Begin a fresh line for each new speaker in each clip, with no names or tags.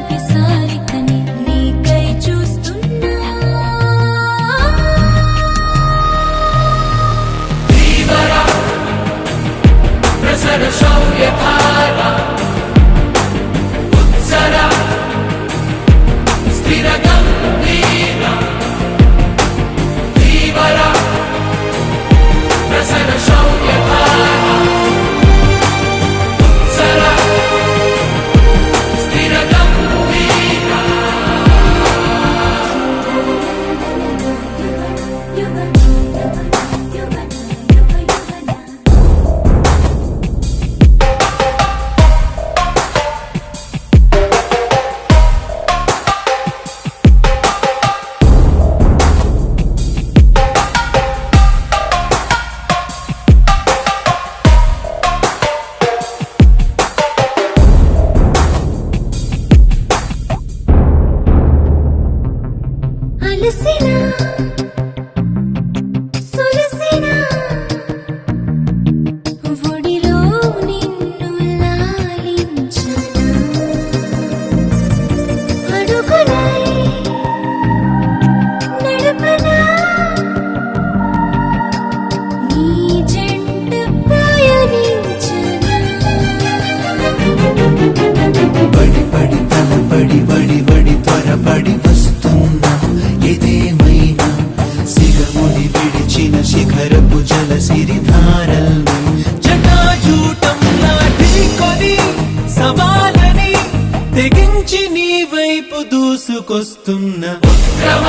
అభిసారికని నీకై చూస్తున్నా
ధీవర ప్రసర శౌర్యధార ఉత్సర స్థిర గంభీర ధీవర ప్రసర శౌర్యధార ఉత్సర స్థిర గంభీర
అలసినా సొలసినా ఒడిలో నిన్ను లాలించనా అడుగునై నడపనా నీ జంట ప్రయాణించనా
బడి బడి తలబడి బడి బడి త్వరపడి వస్తున్నా ఇదేమైనా సిగముడి విడిచిన శిఖరపు జల సిరిధారల్ని జటాజూటంలా ఢీకొని సవాలని తెగించి నీ వైపు దూసుకొస్తున్న
క్రమ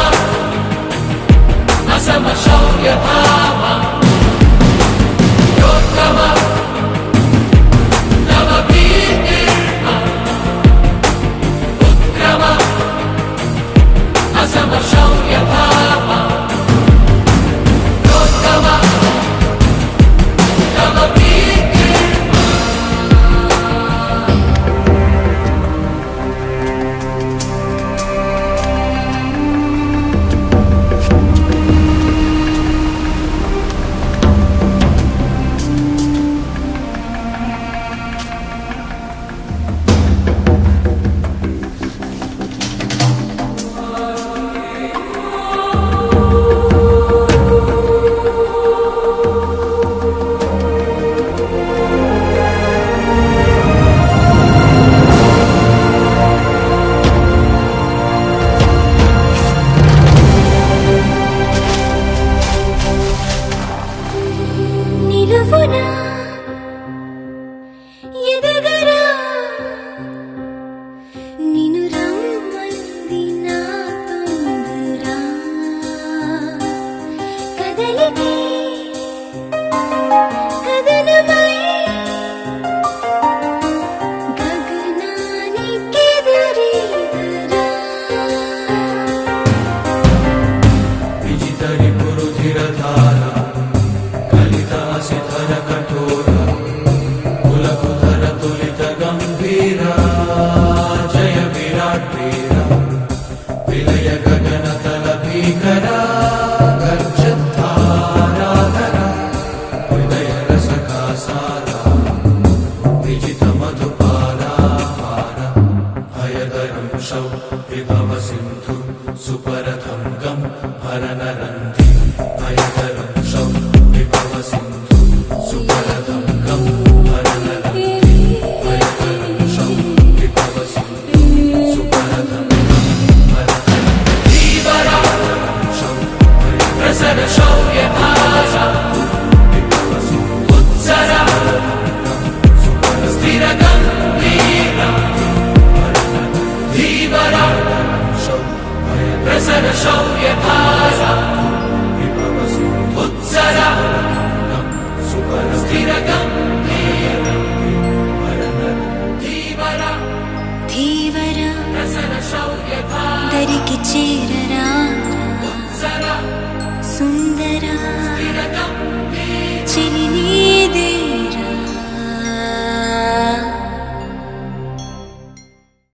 అసమ శౌర్యధామ యోత్తమ నవ భీతిర్మ ఉత్క్రమ అసమ శౌర్యధామ యోత్తమ నవ భీతిర్మ
నిలువునా ఎదగరా నిన్ను రమ్మంది నా తొందరా కదలితే కదనమై గగనానికెదురీదరా
విజితరి పురుధిరధార కలిత అసిధర కఠోర కులకుధర తులిత గంభీర జయ విరాట్ వీర విలయ గగన తల భీకర గర్జద్ధారాధర హృదయ రసకాసార విజిత మధుపారాహార భయదరం శౌ విభవ సింధు సుపరథం గం భరనరంధి భయదరం శౌ విభవ సింధు సుపరథం గం భరనరంధి భయదరం శౌ విభవ సింధు సుపరథం గం భరనరంధి ధీవర శౌ ప్రసర శౌర్యధార ఉత్సర స్థిర గంభీర ధీవర ప్రసర శౌర్యధార ఉత్సర స్థిర గంభీర ధీవర
ధీవర
ప్రసర శౌర్యధార
దరికి చేరరా
ఉత్సర